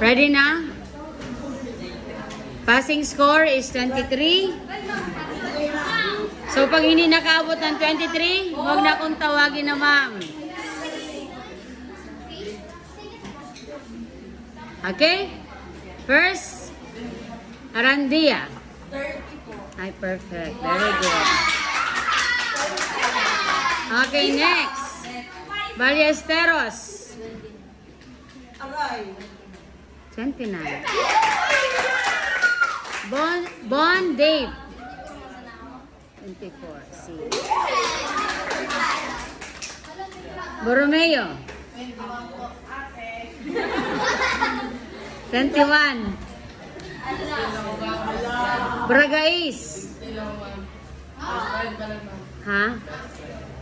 Ready na? Passing score is 23. So, pag hindi nakaabot ng 23, huwag na akong tawagin na ma'am. Okay? First, Arandia. Ay, perfect. Very good. Okay, next. Ballesteros. 29. Bon Dave. 24. C. Borromeo. 21. Bragais. Ha?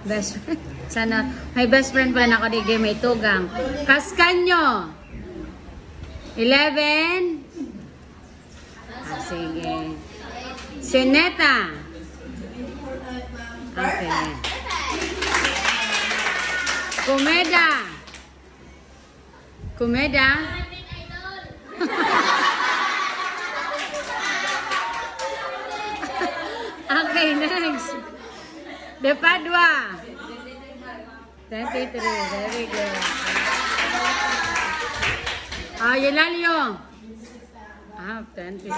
Best friend. Sana, may best friend pa na ako di game, may tugang. Cascaño. 11. Ah, sige. Seneta. Okay. Comeda. Comeda. Okay, next. De Padua. 23. Very good. Eulalio. 26.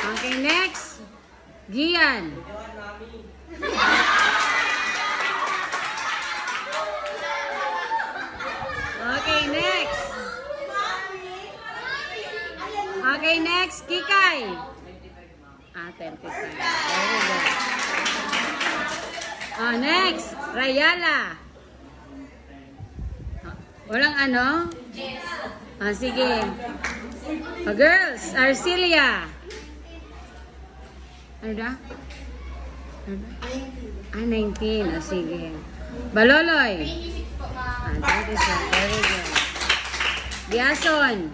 Okay, next. Gian. Okay, next. Okay, next. Kikay. 25. Very good. Next. Rayala. Walang ano? Sige. Girls. Arcelia. Ano na? 19. Sige. Baloloy. 27. Very good. Biason.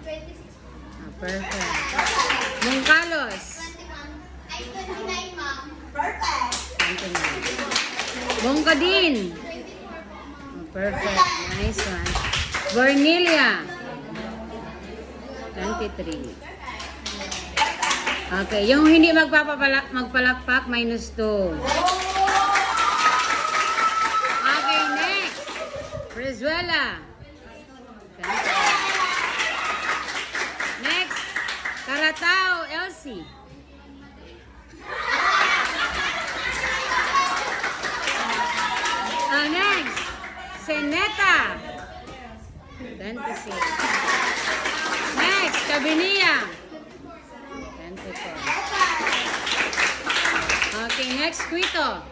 Perfect. Mungkalos. 29, ma'am. Perfect. 29. Bongkadin. Perfect. Nice one. Bornelia. 23. Okay. Yung hindi magpalakpak, minus 2. Okay, next. Brizuela. Next. Karatao, Elsie. Next. Seneta. 26. Next. Cabinia. 24. Okay, next. Quito.